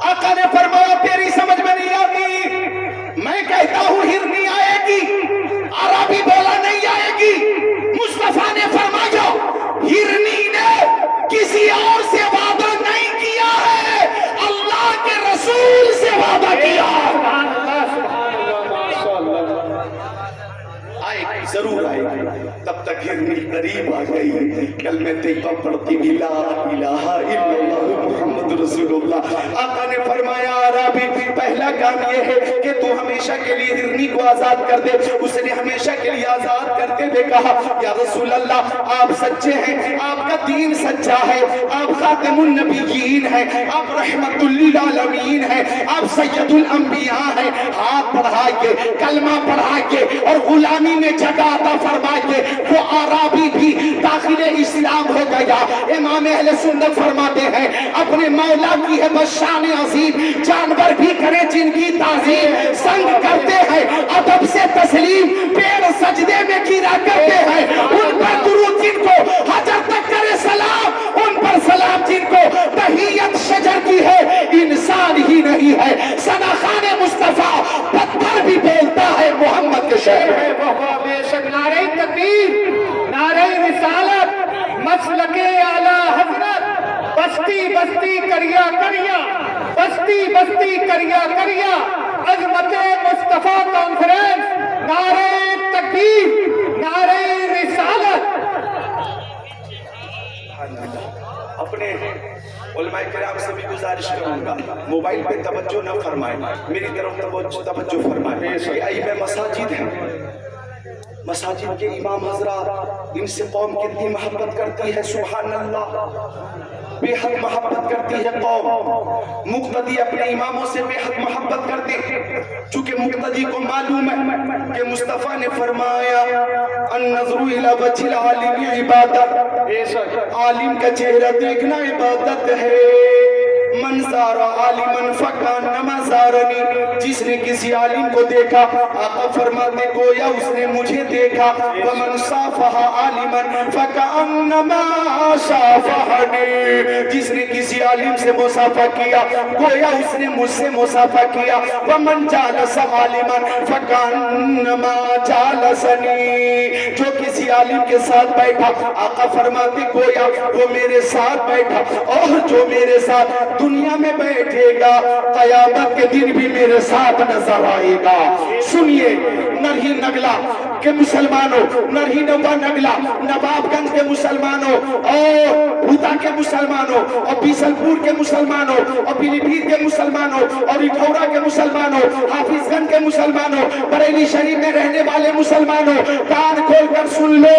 آقا نے فرمایا تیری سمجھ میں نہیں آتی، میں کہتا ہوں ہرنی آئے گی، عربی بولا نہیں آئے گی۔ مصطفیٰ نے فرمایا ہرنی نے کسی اور سے وعدہ نہیں کیا ہے، اللہ کے رسول سے وعدہ کیا۔ آئے گی، ضرور آئے گی، تب تک ہرنی قریب آ گئی، کلمہ طیبہ پڑھتی بھی لا الہ الا اللہ محمد رسول اللہ۔ آقا نے فرمایا عربی پہلا کام یہ ہے کہ تو ہمیشہ کے لیے ہرنی کو آزاد کر دے۔ اس نے ہمیشہ کے لیے آزاد کرتے ہوئے کہا یا رسول اللہ آپ سچے ہیں، آپ کا دین سچا ہے، آپ خاتم النبیین ہیں، آپ رحمت للعالمین ہیں، آپ سید الانبیاء ہیں، ہاتھ بڑھائیے، کلمہ پڑھائیے اور غلامی میں جگہ عطا فرمائیے۔ وہ عربی بھی داخل اسلام ہو گیا۔ امام اہل سنت فرماتے ہیں اپنے مولا کی ہے بشان عظیم، جانور بھی کرے جن کی تعظیم، سنگ کرتے ہیں ادب سے تسلیم، پیڑ سجدے میں گرا کرتے ہیں، ان پر درود جن کو حجر تک کرے سلام، ان پر سلام جن کو تحیت شجر کی ہے، انسان ہی نہیں ہے۔ ثنا خان مصطفیٰ پتھر بھی بولتا ہے محمد کے شہر ہے۔ بے شک نعرہ تکبیر، نعرہ رسالت، مسلک اعلیٰ حضرت، بستی بستی کریا کریا، بستی بستی کریا کریا، عظمت مصطفیٰ کانفرنس، نعرہ تکبیر، نعرہ رسالت۔ اپنے علماء کرام سے بھی گزارش کروں گا موبائل پہ توجہ نہ فرمائیں، میری طرف توجہ فرمائیں۔ یہ ائمہ مساجد ہیں، مساجد کے امام حضرات، ان سے قوم کتنی محبت کرتی ہے، سبحان اللہ، بے حد محبت کرتی ہے قوم۔ مقتدی اپنے اماموں سے بے حد محبت کرتے ہیں، چونکہ مقتدی کو معلوم ہے کہ مصطفیٰ نے فرمایا النظر الی وجہ العالم عبادت، عالم کا چہرہ دیکھنا عبادت ہے۔ من زار عالما فکانما زارنی، جس نے کسی عالم کو دیکھا آقا فرماتے گویا اس نے مجھے دیکھا۔ ومن صافح عالما فکانما صافحنی، جس نے کسی عالم سے مصافحہ کیا گویا اس نے مجھ سے مصافحہ کیا۔ ومن جالس عالما فکانما جالسنی، جو کسی عالم کے ساتھ بیٹھا آقا فرماتے گویا وہ میرے ساتھ بیٹھا، اور جو میرے ساتھ دنیا میں بیٹھے گا قیامت کے دن بھی میرے ساتھ نظر آئے گا۔ سنیے نرہی نگلا کے مسلمانوں، نرہی نوا نگلا نواب گنج کے مسلمانوں، اور بھوتا کے مسلمانوں، اور بیسل پور کے مسلمانوں، اور پیلی بھیت کے مسلمانوں، اور اٹھورا کے مسلمانوں، حافظ گنج کے مسلمانوں، بریلی شریف میں رہنے والے مسلمانوں، کان کھول کر سن لو،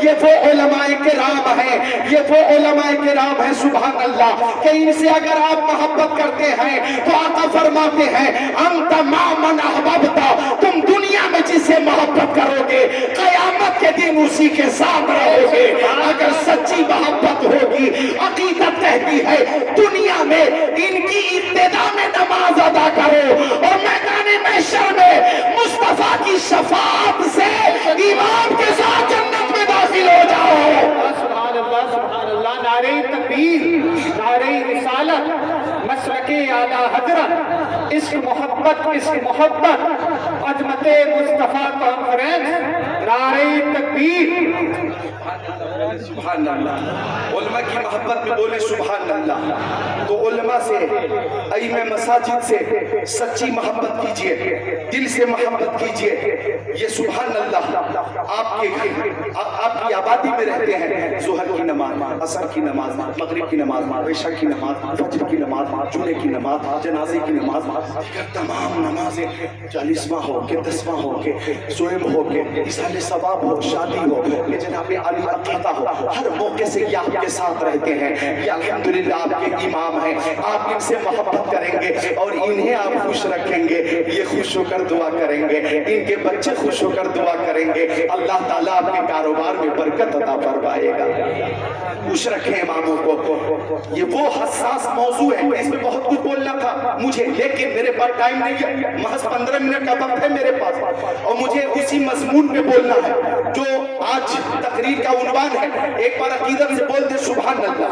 یہ وہ علماء کرام ہیں، یہ وہ علماء کرام ہیں سبحان اللہ، کہ ان سے اگر آپ محبت کرتے ہیں تو آقا فرماتے ہیں انت ما من احببتا، تم دنیا میں جسے محبت کرو گے قیامت کے دن اسی کے ساتھ رہو گے۔ اگر سچی محبت ہوگی، عقیدت کہتی ہے دنیا میں ان کی ابتدا میں نماز ادا کرو اور میدان محشر میں مصطفیٰ کی شفاعت سے امام کے ساتھ جنت میں داخل ہو جاؤ۔ سبحان اللہ، سبحان اللہ، نعرہ تکبیر، نعرہ رسالت، مسلک اعلیٰ حضرت، عشق محبت، عشق محبت، عظمت مصطفیٰ کانفرنس، نعرہ تکبیر۔ سبحان اللہ، علماء کی محبت میں بولے سبحان اللہ۔ تو علماء سے، ائمہ مساجد سے سچی محبت کیجئے، دل سے محبت کیجئے۔ یہ سبحان اللہ آپ کی آبادی میں رہتے ہیں، ظہر کی نماز، عصر کی نماز، مغرب کی نماز، عشاء کی نماز، فجر کی نماز، جمعے کی نماز، جنازے کی نماز، دیگر تمام نمازیں 40واں ہو کے 10واں ہو کے سوئم ہو کے اصحال ثواب ہو، شادی ہو، یہ جناب علی عقیدہ ہو، ہر موقع سے یہ آپ کے ساتھ رہتے ہیں۔ یہ الحمدللہ آپ کے امام ہیں، آپ ان سے محبت کریں گے اور انہیں آپ خوش رکھیں گے، یہ خوش ہو کر دعا کریں گے، ان کے بچے خوش ہو کر دعا کریں گے اللہ تعالیٰ آپ کے کاروبار میں برکت عطا فرمائے گا. خوش رکھیں اماموں کو. یہ وہ حساس موضوع ہے, اس میں بہت کچھ بولنا تھا مجھے, لیکن میرے پاس ٹائم نہیں ہے, محض 15 منٹ کا وقت ہے میرے پاس, اور مجھے اسی مضمون پہ بولنا ہے جو آج تقریر کا عنوان ہے. ایک بار عقیدت سے بول دے سبحان اللہ.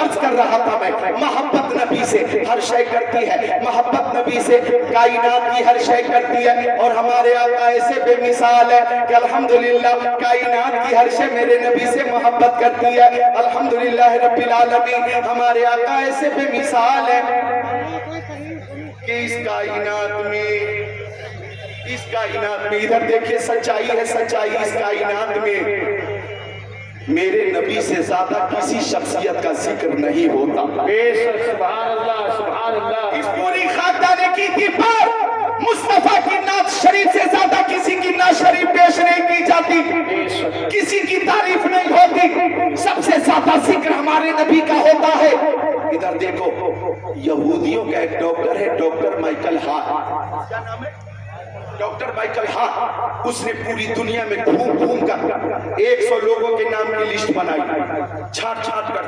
عرض کر رہا تھا میں, محبت نبی سے ہر شے کرتی ہے, محبت نبی سے کائنات کی ہر شے کرتی ہے, اور ہمارے آقا ایسے بے مثال ہے کہ الحمدللہ کائنات کی ہر شے میرے نبی سے محبت کرتی ہے. الحمدللہ رب العالمین, ہمارے آقا ایسے بے مثال ہے کہ اس کائنات میں ادھر دیکھیں سچائی ہے, سچائی اس کائنات میں میرے نبی سے زیادہ کسی شخصیت کا ذکر نہیں ہوتا. سبحان اللہ سبحان اللہ. اس پوری خاندان کی تھی پر مصطفیٰ کی نعت شریف سے زیادہ کسی کی نعت شریف پیش نہیں کی جاتی, کسی کی تعریف نہیں ہوتی, سب سے زیادہ ذکر ہمارے نبی کا ہوتا ہے. ادھر دیکھو, یہودیوں کا ایک ڈاکٹر ہے, ڈاکٹر مائیکل ہارٹ. کیا نام ہے؟ Doctor Michael Hart. اس نے پوری دنیا میں گھوم کر 100 لوگوں کے نام کی لسٹ بنائی, چھانٹ کر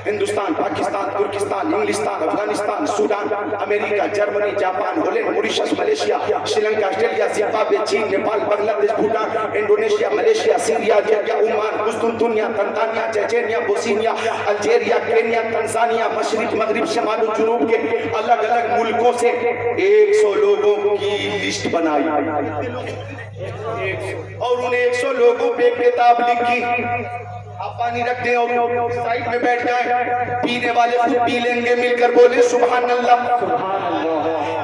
ہندوستان, پاکستان, ترکستان, انگلستان, افغانستان, سوڈان, امریکہ, Germany, Japan, Holland, Mauritius, Malaysia, Sri Lanka, Australia, Zimbabwe, چین, Nepal, Bangladesh, Bhutan, Indonesia, Malaysia, Syria, Germany, Oman, قسطنطنیہ, Tanzania, Chechnya, Bosnia, Algeria, Kenya, Tanzania, مشرق, مغرب, شمال و جنوب کے الگ الگ ملکوں سے 100 لوگوں کی لسٹ بنائی, اور انہیں 100 لوگوں پہ کتاب لکھی. آپ پانی رکھ دیں اور سائڈ میں بیٹھ جائیں, پینے والے خود پی لیں گے, مل کر بولے سبحان اللہ.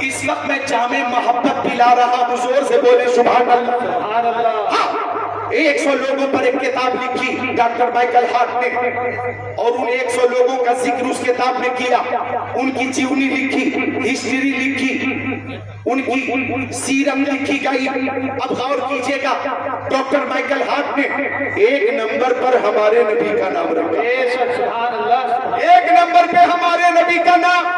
اس وقت میں جامع محبت پلا رہا ہوں, زور سے بولے سبحان اللہ. 100 لوگوں پر ایک کتاب لکھی ڈاکٹر مائیکل ہارٹ نے, اور ان 100 لوگوں کا ذکر اس کتاب میں کیا, ان کی جیونی لکھی, ہسٹری لکھی, ان کی سیرت لکھی گئی. اب غور کیجئے گا, ڈاکٹر مائیکل ہارٹ نے 1 نمبر پر ہمارے نبی کا نام رکھا. سبحان اللہ. 1 نمبر پہ ہمارے نبی کا نام.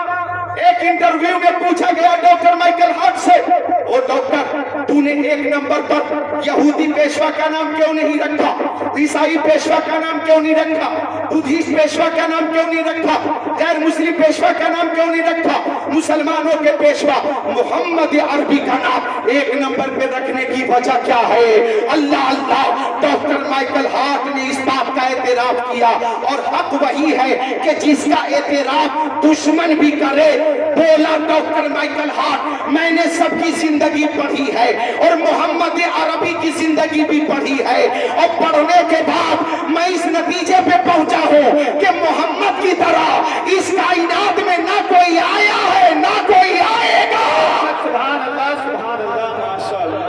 ایک انٹرویو میں پوچھا گیا ڈاکٹر مائیکل ہارٹ سے, او ڈاکٹر تو نے 1 نمبر پر یہودی پیشوا کا نام کیوں نہیں رکھا, عیسائی پیشوا کا نام کیوں نہیں رکھا, بدھسٹ پیشوا کا نام کیوں نہیں رکھا, غیر مسلم پیشوا کا نام کیوں نہیں رکھا, مسلمانوں کے پیشوا محمد عربی کا نام 1 نمبر پہ رکھنے کی وجہ کیا ہے؟ اللہ اللہ. ڈاکٹر مائیکل ہارٹ نے اس بات کا اعتراف کیا, اور حق وہی ہے کہ جس کا اعتراف دشمن بھی کرے. بولا ڈاکٹر مائیکل ہارٹ, میں نے سب کی زندگی پڑھی ہے اور محمد عربی کی زندگی بھی پڑھی ہے, اور پڑھنے کے بعد میں اس نتیجے پہ پہنچا ہوں کہ محمد کی طرح اس کائنات میں نہ کوئی آیا ہے نہ کوئی آئے گا. سبحان اللہ سبحان اللہ. ماشاء اللہ.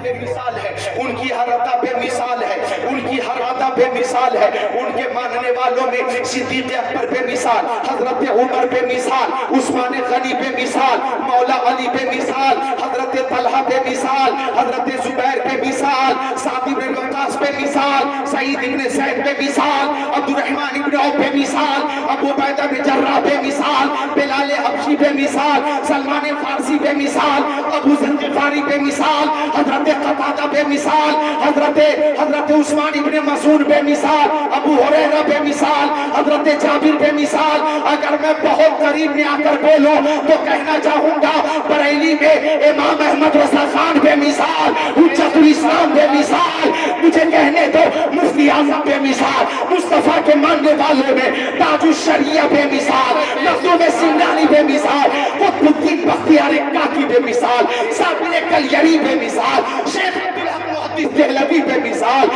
بے مثال ہے, ان کی ہر عطا بے مثال ہے, ان کی ہر عطا بے مثال ہے. ان کے ماننے والوں میں صدیق اکبر بے مثال, حضرت عمر بے مثال, عثمان غنی بے مثال, مولا علی بے مثال, حضرت طلحہ بے مثال, حضرت زبیر بے مثال, سعد بن وقاص بے مثال, سعید بن زید بے مثال, عبد الرحمن بن عوف بے مثال, ابو عبیدہ بن جراح بے مثال, بلال حبشی بے مثال, سلمان فارسی بے مثال, ابو ذر غفاری بے مثال, حضرت قتادہ بے مثال, حضرت عثمان بن مسعود بے مثال, ابو ہریرہ بے مثال, حضرت جابر بے مثال. اگر میں بہت قریب میں آ کر بولوں تو کہنا چاہوں گا بریلی میں امام احمد رضا خان بے مثال, حجت الاسلام بے مثال, مجھے کہنے دو مفتی اعظم بے مثال, مصطفیٰ کے ماننے والوں میں تاج الشریعہ بے مثال, مخدوم سمنانی بے مثال, قطب الدین بختیار کاکی بے مثال, صابر کلیری بے مثال, شیخ عبدالحق محدث دہلوی بے مثال.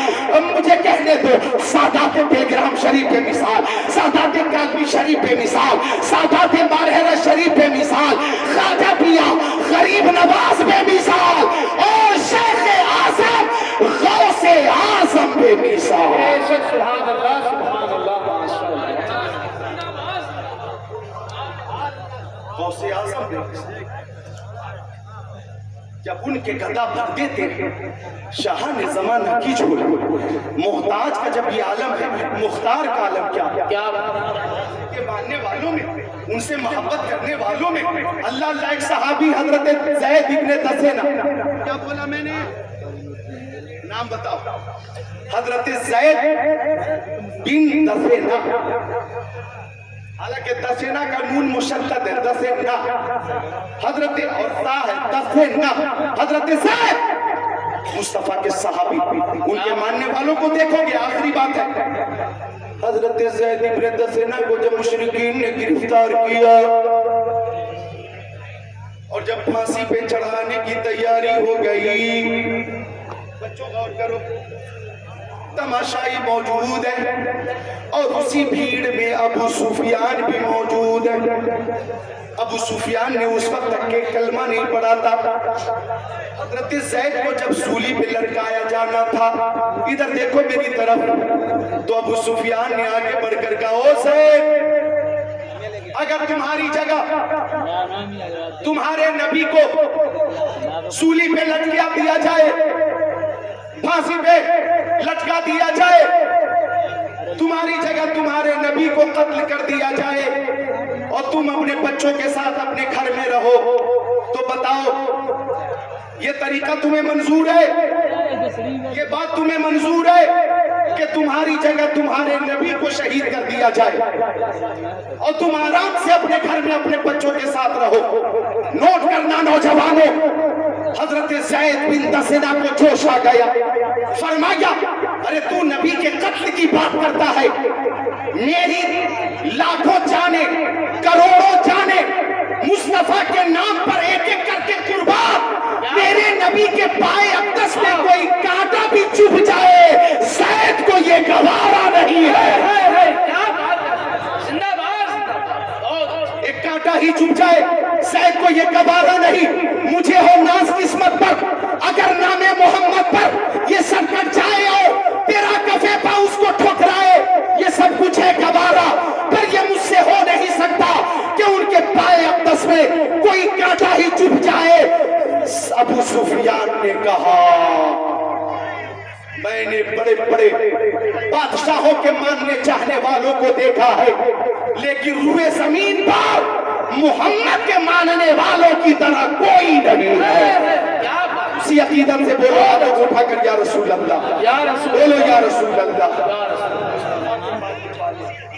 مجھے کہنے دو سادات ٹیلیگرام شریف بے مثال, سادات کالوی شریف بے مثال, سادات مارہرہ شریف بے مثال, خواجہ پیا غریب نواز بے مثال, اور شیخ اعظم غوث اعظم بے مثال. سبحان اللہ سبحان اللہ. ماشاء اللہ. غوث اعظم بے مثال. جب ان کے گدا بھر دیتے ہیں شاہ نے زمانہ کی چھوڑ, محتاج کا جب یہ عالم ہے, مختار کا عالم کیا. کے ماننے والوں میں، ان سے محبت کرنے والوں میں اللہ ایک صحابی حضرت زید ابن دسینہ، کیا بولا میں نے؟ نام بتاؤ. حضرت زید بن دسینہ، حالانکہ دسینہ کا نون مشدد ہے، دسینہ حضرت اور تا ہے دسینہ. حضرت زید مصطفیٰ کے صحابی، ان کے ماننے والوں کو دیکھو گے. آخری بات ہے، حضرت زید ابن دسینہ کو جب مشرکین نے گرفتار کیا اور جب پھانسی پہ چڑھانے کی تیاری ہو گئی، بچوں غور کرو، تماشائی موجود ہے اور اسی بھیڑ میں ابو سفیان بھی موجود ہے. ابو سفیان نے اس وقت تک کہ کلمہ نہیں پڑھا تھا. حضرت زید کو جب سولی پہ لٹکایا جانا تھا، ادھر دیکھو میری طرف، تو ابو سفیان نے آگے بڑھ کر کہا، او زید، اگر تمہاری جگہ تمہارے نبی کو سولی پہ لٹکا دیا جائے، پھانسی پہ لٹکا دیا جائے، تمہاری جگہ تمہارے نبی کو قتل کر دیا جائے اور تم اپنے بچوں کے ساتھ اپنے گھر میں رہو، تو بتاؤ یہ طریقہ تمہیں منظور ہے؟ یہ بات تمہیں منظور ہے کہ تمہاری جگہ تمہارے نبی کو شہید کر دیا جائے اور تم آرام سے اپنے گھر میں اپنے بچوں کے ساتھ رہو؟ نوٹ کرنا نوجوانوں، حضرت زید بن دسینہ کو جوش آ گیا. فرمایا، ارے تو نبی کے قتل کی بات کرتا ہے، میری لاکھوں جانیں کروڑوں جانیں مصطفیٰ کے نام پر ایک ایک کر کے قربان، میرے نبی کے پائے اقدس میں کوئی کانٹا بھی چبھ جائے، زید کو یہ گوارا نہیں ہے. ایک کانٹا ہی چبھ جائے، زید کو یہ گوارا نہیں. مجھے ہو ناز قسمت پر، اگر نام محمد پر یہ سب کٹ جائے اور تیرا کفے پا اس کو ٹھکرائے، یہ سب کچھ ہے گوارا، پر یہ مجھ سے ہو نہیں سکتا کہ ان کے پائے اقدس میں کوئی کانٹا ہی چبھ جائے. ابو سفیان نے کہا، میں نے بڑے بڑے بادشاہوں کے ماننے چاہنے والوں کو دیکھا ہے، لیکن روئے زمین پر محمد کے ماننے والوں کی طرح کوئی نہیں ہے. اسی عقیدت سے بولو، آدھو اٹھا کر یا رسول اللہ، بولو یا رسول اللہ.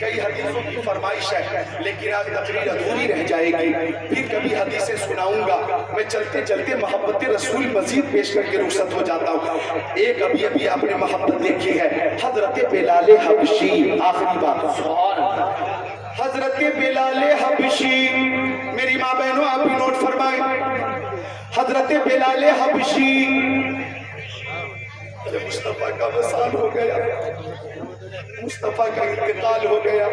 کئی حدیثوں کی فرمائش ہے لیکن آج تقریر ادھوری رہ جائے گی، پھر کبھی حدیثیں سناؤں گا. میں چلتے چلتے محبت رسول مزید پیش کر کے رخصت ہو جاتا ہوں. ایک ابھی آپ نے محبت دیکھی ہے، حضرت بلال حبشی. آخری بات، حضرت بلال حبشی، میری ماں بہنوں آپ بھی نوٹ فرمائیں. حضرت بلال حبشی، مصطفیٰ کا وصال ہو گیا، مصطفیٰ کا انتقال ہو گیا،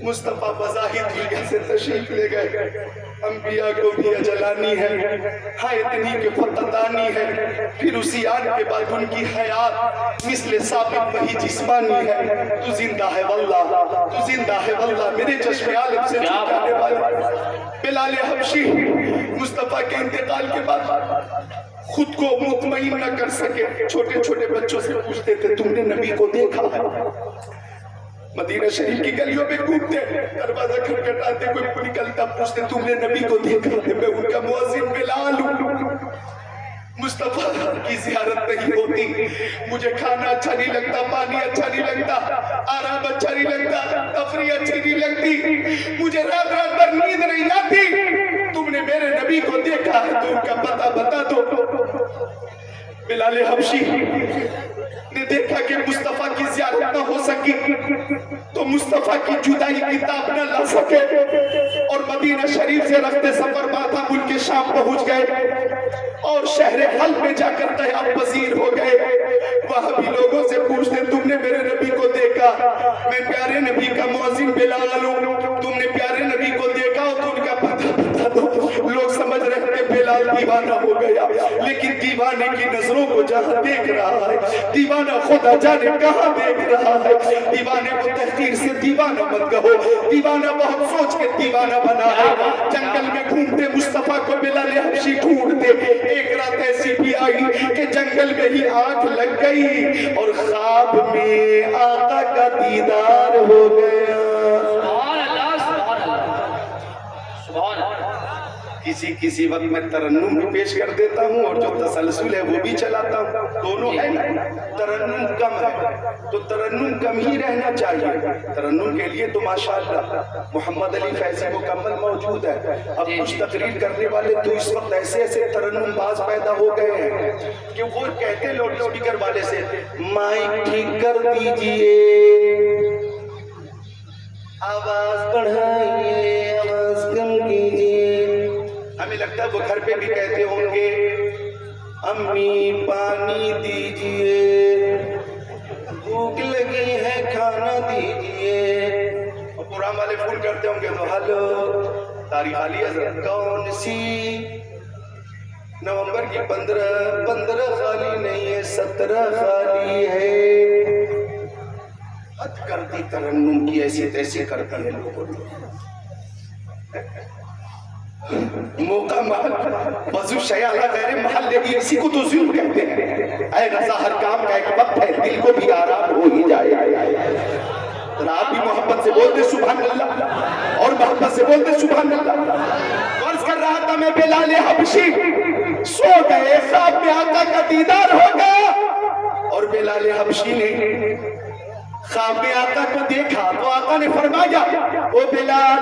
مصطفیٰ بظاہر دنیا سے تشریف لے گئے. انبیاء کو بھی اجلانی ہے، ہاں اتنی کہ فتدانی ہے. پھر اسی آن کے بعد ان کی حیات مثل ثابت وہی جسمانی ہے. تو زندہ ہے واللہ، تو زندہ ہے واللہ، میرے چشم عالم سے چھوٹ جانے والا بلال حبشی مصطفیٰ کے انتقال کے بعد خود کو مطمئن نہ کر سکے. چھوٹے چھوٹے بچوں سے پوچھتے تھے، تم نے نبی کو دیکھا ہے؟ مدینہ شریف کی گلیوں میں گھومتے، دروازہ کھٹکھٹاتے، کوئی نکلتا، پوچھتے تم نے نبی کو دیکھا ہے؟ میں ان کا مؤذن بلال ہوں. مصطفیٰ کی زیارت نہیں ہوتی، مجھے کھانا اچھا نہیں لگتا، پانی اچھا نہیں لگتا، آرام اچھا نہیں لگتا، تفریح اچھی نہیں لگتی، مجھے رات رات بھر نیند نہیں آتی. تم نے میرے نبی کو دیکھا ہے تو ان کا پتہ بتا دو. بلال حبشی نے دیکھا کہ مصطفیٰ کی زیارت نہ ہو سکی تو مصطفیٰ کی جدائی کتاب نہ لا سکے اور مدینہ شریف سے رفتے سفر ماتا ملک شام پہنچ گئے اور شہر حلب میں جا کر قیام پذیر ہو گئے. وہاں بھی لوگوں سے پوچھتے، تم نے میرے نبی کو دیکھا؟ میں پیارے نبی کا مؤذن بلال ہوں. تم نے پیارے نبی کو دیکھا ہو تو ان کا پتہ بتا دو. لوگ سمجھ رہے تھے بلال دیوانہ ہو گیا، لیکن دیوانے کی نظروں کو جہاں دیکھ رہا ہے، دیوانہ خدا جانے کہاں دیکھ رہا ہے. دیوانے کو تحقیر سے دیوانہ مت کہو، دیوانہ بہت سوچ کے دیوانہ بنا ہے. جنگل میں گھومتے مصطفیٰ کو بلال حبشی ڈھونڈتے. ایک رات ایسی بھی آئی کہ جنگل میں ہی آنکھ لگ گئی اور خواب میں آقا کا دیدار ہو گیا. کسی وقت میں ترنم بھی پیش کر دیتا ہوں اور جو تسلسل ہے وہ بھی چلاتا ہوں، دونوں ہے نا۔ ترنم کم ہے تو ترنم کم ہی رہنا چاہیے، ترنم کے لیے تو ماشاءاللہ محمد علی فیضی مکمل موجود ہے۔ اب کچھ تقریر کرنے والے تو اس وقت ایسے ایسے ترنم باز پیدا ہو گئے ہیں کہ وہ کہتے لاؤڈ اسپیکر والے سے مائک ٹھیک کر دیجئے، آواز بڑھائیے، آواز کم کیجئے۔ ہمیں لگتا ہے وہ گھر پہ بھی کہتے ہوں گے امی پانی دیجئے، بھوک لگی ہے کھانا دیجئے، اور قرآن والے فون کرتے ہوں گے تو ہلو تاریخ علی حضرت کون سی نومبر کی 15 خالی نہیں ہے 17 خالی ہے۔ حد کر دی ترنم کی، ایسی تیسی کرتی ہے لوگوں نے۔ موقع محل وضو شیعہ غیر محل، لیکن اسی کو تو ظلم کہتے ہیں۔ اے رضا ہر کام کا ایک وقت ہے، دل کو بھی آرام ہو ہی جائے۔ آپ بھی محبت سے بول دے سبحان اللہ، اور محبت سے بول دے سبحان اللہ۔ عرض کر رہا تھا میں بلال حبشی سو گئے، خواب میں آقا کا دیدار ہو گیا، اور بلال حبشی نے خواب میں آقا کو دیکھا تو آقا نے فرمایا او بلال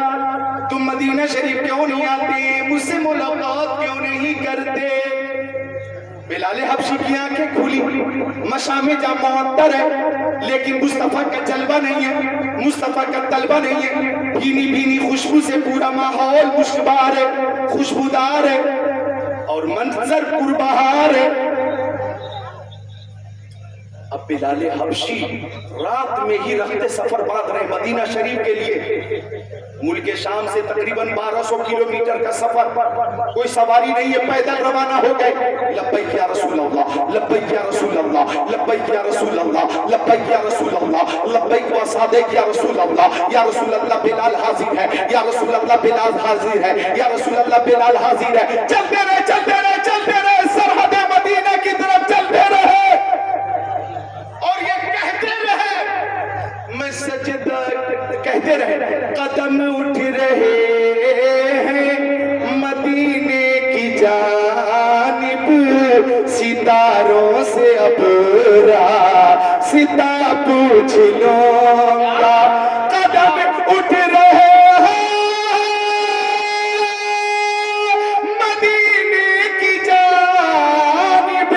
تم مدینہ شریف کیوں نہیں آتے، مجھ سے ملاقات کیوں نہیں کرتے؟ بلال حبشی کی آنکھیں کھلی، مشام جام معطر ہے لیکن مصطفیٰ کا جلوہ نہیں ہے، مصطفیٰ کا طلبہ نہیں ہے، بھینی بھینی خوشبو سے پورا ماحول خوشبار ہے، خوشبودار ہے اور منظر پربہار ہے۔ اب بلال حبشی رات میں ہی رخت سفر باندھ رہے مدینہ شریف کے لیے، ملک شام سے تقریباً 1200 کلومیٹر کا سفر، کوئی سواری نہیں ہے، پیدل روانہ ہو گئے۔ لبیک یا رسول اللہ، لبیک یا رسول اللہ، لبیک یا رسول اللہ، لبیک یا رسول اللہ، لبیک و صادق یا رسول اللہ، یا رسول اللہ بلال حاضر ہے، یا رسول اللہ بلال حاضر ہے، یا رسول اللہ بلال حاضر ہے۔ چلتے رہے چلتے رہے چلتے رہے، سرحد مدینہ کی طرف چلتے رہے اور یہ کہتے رہے میں سجدہ کہتے رہے، قدم اٹھ رہے ہیں مدینے کی جانب، ستاروں سے اب راستہ پوچھ لوں گا، قدم اٹھ رہے ہیں مدینے کی جانب،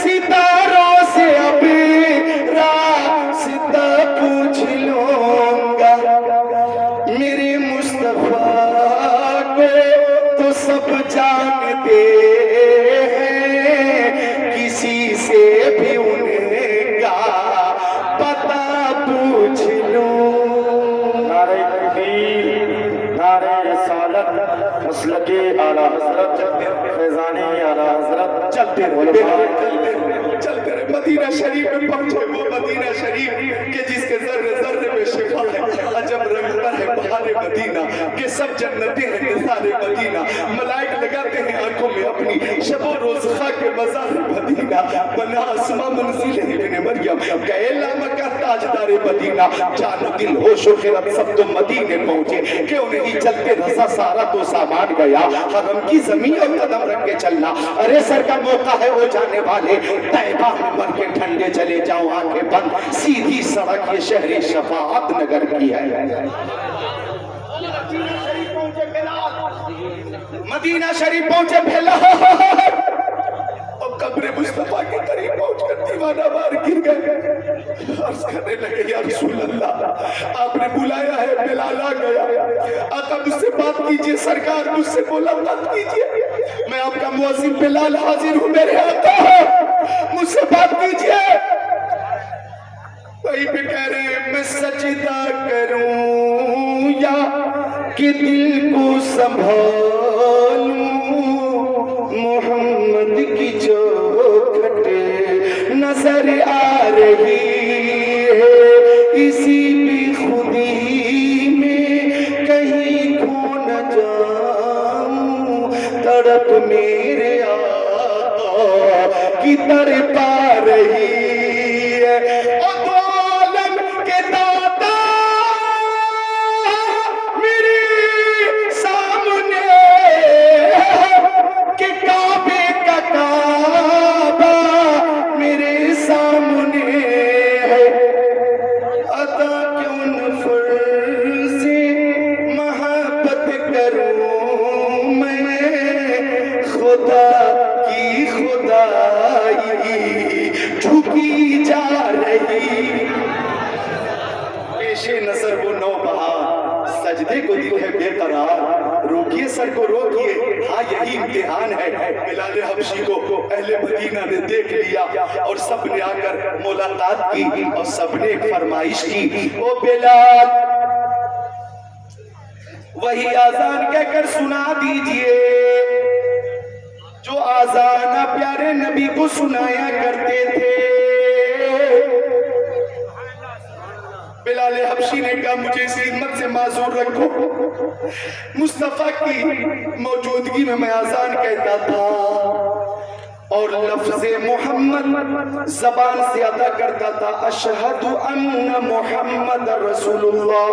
ستاروں سے اب راستہ پوچھ لوں گا، میرے مصطفیٰ کو تو سب جانتے ہیں، کسی سے بھی ان کا پتہ پوچھ لوں۔ نعرہ تکبیر، نعرہ رسالت، مسلک اعلیٰ حضرت، فیضان اعلیٰ حضرت، چلتے رہے چلتے رہے، مدینہ شریف میں پہنچے، وہ مدینہ شریف کہ جس کے ذرے ذرے میں شفا ہے، عجب رنگتا ہے بہار مدینہ کہ سب جنتیں ہیں نثار مدینہ، ملائک لگاتے ہیں آنکھوں میں اپنی، شب و روز خاک مزار مدینہ، بنا اسما منزل ابن مریم، گئے لامکہ تاجدار مدینہ، جان و دل ہوش و خرد سب تو مدینے پہنچے، کیوں نہیں چلتے رضا سارا تو سامان گیا، حرم کی زمین اور قدم رکھ کے چلنا، ارے سر کا موقع ہے وہ جانے والے، طیبہ میں مر کے ٹھنڈے چلے جاؤ آنکھیں بند، سیدھی سڑک یہ شہر شفاعت نگر کی ہے۔ مدینہ شریف پہنچے بلال، اور قبر مصطفیٰ کے قریب پہنچ کر دیوانہ وار گر گئے، عرض کرنے لگے یا رسول اللہ آپ نے بلایا ہے، بلال آ گیا، آقا مجھ سے بات کیجئے، سرکار مجھ سے ملاقات کیجئے، میں آپ کا مؤذن بلال حاضر ہوں، میرے آقا مجھ سے بات کیجئے۔ وہیں پہ کہہ رہے ہیں میں سجدہ کروں یا کہ دل کو سنبھالوں، محمد کی چوکھٹ نظر آ رہی ہے، اسی بھی خودی میں کہیں کھو نہ جاؤں، تڑپ میرے آقا کی تڑپا رہی ہے، اور دو عالم کے داتا میرے سامنے خدا کی خدائی جھکی جا رہی. پیش نظر وہ نوبہار سجدے کو دل ہے بے قرار. روکیے سر کو روکیے, ہاں یہی امتحان ہے. بلال حبشی کو اہل مدینہ نے دیکھ لیا اور سب نے آ کر ملاقات کی اور سب نے ایک فرمائش کی, او بلال وہی آذان کہہ کر سنا دیجئے جو آذان پیارے نبی کو سنایا کرتے تھے. بلال حبشی نے کہا مجھے اس خدمت سے معذور رکھو, مصطفیٰ کی موجودگی میں میں آذان کہتا تھا اور لفظ محمد زبان سے ادا کرتا تھا, اشہد ان محمد رسول اللہ,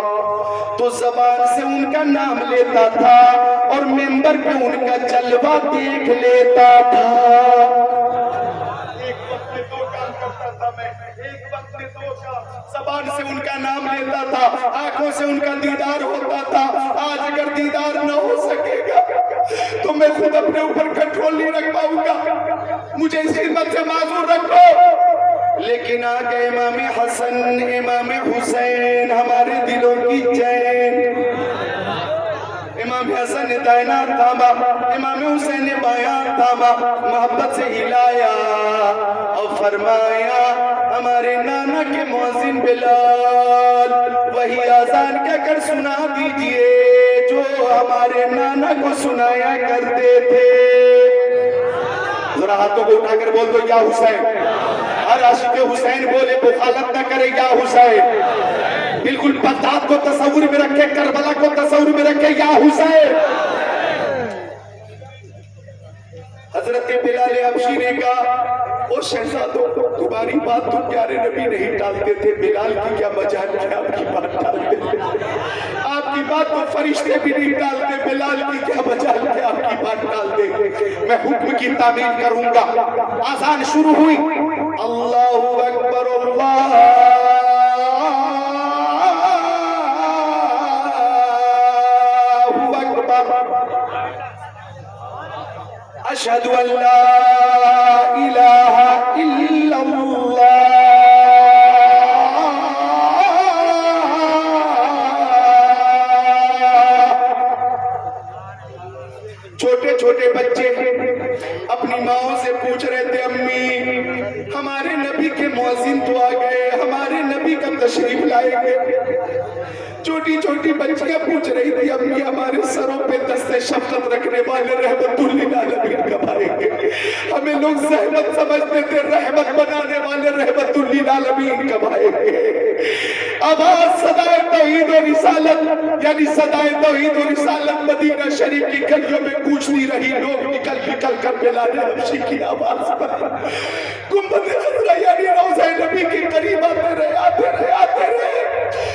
تو زبان سے ان کا نام لیتا تھا اور منبر پہ ان کا جلوہ دیکھ لیتا تھا. ایک وقت میں دو کام کرتا تھا میں, ایک وقت میں دو کام, زبان سے ان کا نام لیتا تھا, آنکھوں سے ان کا دیدار ہوتا تھا. آج اگر دیدار نہ ہو سکے گا تو میں خود اپنے اوپر کنٹرول نہیں رکھ پاؤں گا, مجھے اس خدمت سے معذور رکھو. لیکن آگے امام حسن امام حسین ہمارے دلوں کی چین. امام حسن نے دائنا تھاما, امام حسین نے بایاں تھاما, محبت سے ہلایا اور فرمایا ہمارے نانا کے مؤذن بلال وہی آذان کہہ کر سنا دیجئے جو ہمارے نانا کو سنایا کرتے تھے. ذرا ہاتھوں کو اٹھا کر بول دو یا حسین. ہر عاشق حسین بولے مخالفت نہ کرے یا حسین. بالکل بغداد کو تصور میں رکھے, کربلا کو تصور میں رکھے, یا حسین. حضرت بلال حبشی نے کہا او شہزادوں تمہاری بات تو پیارے نبی نہیں ٹالتے تھے, بلال کی کیا مجال ہے آپ کی بات ٹالتے تھے. آپ کی بات تو فرشتے بھی نہیں ٹالتے, بلال کی کیا مجال ہے آپ کی بات ٹالتے. میں حکم کی تعمیل کروں گا. آذان شروع ہوئی, اللہ اکبر اللہ اشہد ان لا الہ الا اللہ. چھوٹے چھوٹے بچے اپنی ماں سے پوچھ رہے تھے, امی ہمارے نبی کے مؤذن تو آ گئے, ہمارے نبی کب تشریف لائیں گے. چھوٹی چھوٹی بچیاں پوچھ رہی تھی, امی ہمارے سروں پہ دست شفقت رکھنے والے رحمت للعالمین کب آئیں گے. ہمیں لوگ زحمت سمجھتے تھے, رحمت بنانے والے رحمت للعالمین کب آئیں گے. آواز صدائے توحید و رسالت یعنی صدائے توحید و رسالت مدینہ شریف کی گلیوں میں گونجتی رہی. لوگ نکل نکل کر بلال حبشی کی آواز پر گنبد خضرا یعنی روضہ نبی کے قریب آتے رہے.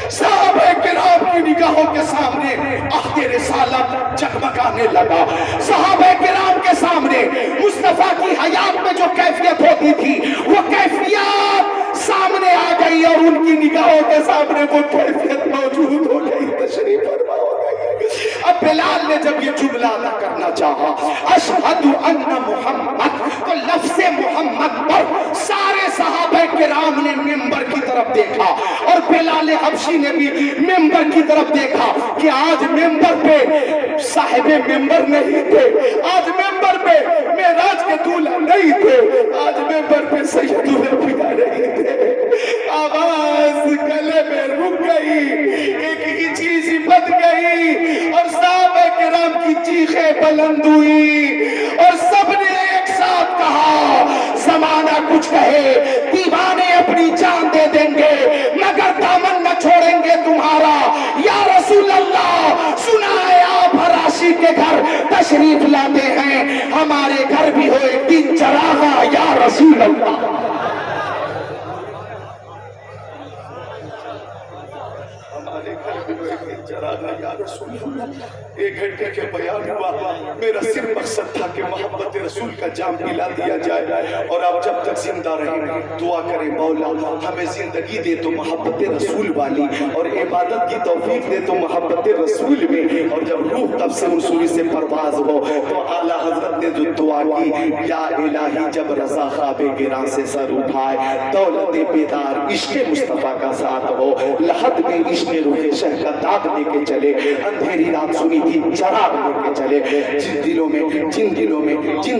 صحابہ کرام کی نگاہوں کے سامنے عہد رسالت جگمگانے لگا. صحابہ کرام کے سامنے مصطفیٰ کی حیات میں جو کیفیت ہوتی تھی وہ کیفیت سامنے آ گئی اور ان کی نگاہوں کے سامنے وہ کیفیت موجود ہو گئی. تشریف فرما ہو گئی. اب بلال نے جب یہ جملہ ادا کرنا چاہا اشہد ان محمد, تو لفظ محمد پر سارے صحابہ کرام نے منبر کی طرف دیکھا اور بلال حبشی نے بھی منبر کی طرف دیکھا کہ آج منبر پہ صاحب منبر نہیں تھے, آج منبر پہ معراج کے دولہا نہیں تھے, آج منبر پہ سید الانبیاء نہیں تھے. آواز گلے میں رک گئی, ایک ہی چیز بچ گئی اور صحابہ کرام کی چیخیں بلند ہوئی اور سب نے ایک ساتھ کہا زمانہ کچھ کہے دیوانے اپنی جان دے دیں گے مگر دامن نہ چھوڑیں گے تمہارا. یا رسول اللہ سنا ہے آپ حراشی کے گھر تشریف لاتے ہیں, ہمارے گھر بھی ہو ایک دن چراغا یا رسول اللہ. ایک گھنٹے کے بیان ہوا, میرا صرف مقصد تھا کہ محبت رسول کا جام پلا دیا جائے اور آپ جب تک زندہ رہیں دعا کریں مولا ہمیں زندگی دے تو محبت رسول والی اور عبادت کی توفیق دے تو محبت رسول میں, اور جب روح تب سے انصوری سے پرواز ہو. تو اعلیٰ حضرت نے جو دعا کی یا الہی جب رضا خواب گراں سے سر اٹھائے دولت بیدار عشق مصطفیٰ کا ساتھ ہو لحد میں عشق روح شہ کا داغ لے کے چلے اندھیری رات سنی تھی چراغ لے کے چلے جن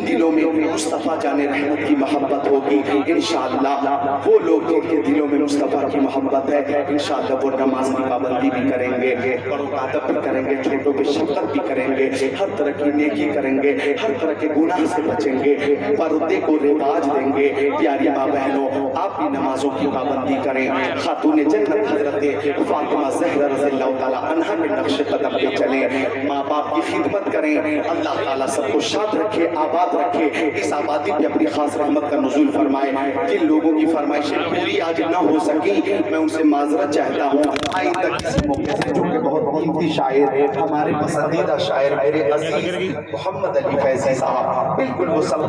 دلوں میں مصطفیٰ جان رحمت کی محبت ہوگی انشاءاللہ وہ لوگ جن کے دلوں میں مصطفیٰ کی محبت ہے انشاءاللہ وہ نماز کی پابندی بھی کریں گے بڑوں کا ادب بھی کریں گے چھوٹوں پہ شفقت بھی کریں گے ہر طرح کی نیکی کریں گے ہر طرح کے گناہ سے بچیں گے پردے کو رواج دیں گے. پیاری ماں بہنوں آپ بھی نمازوں کی پابندی کریں خاتون جنت حضرت فاطمہ زہرا رضی اللہ تعالیٰ عنہا کے نقش قدم پہ چلیں ماں باپ کی خدمت کریں اللہ تعالیٰ سب کو شاد رکھے آباد رکھے اس آبادی پہ اپنی خاص رحمت کا نزول فرمائے. جن لوگوں کی فرمائشیں پوری آج نہ ہو سکی میں ان سے معذرت چاہتا ہوں آئندہ کسی موقع سے جو کہ بہت قیمتی شاعر ہمارے پسندیدہ شاعر میرے عزیز محمد علی فیضی صاحب بالکل وہ سب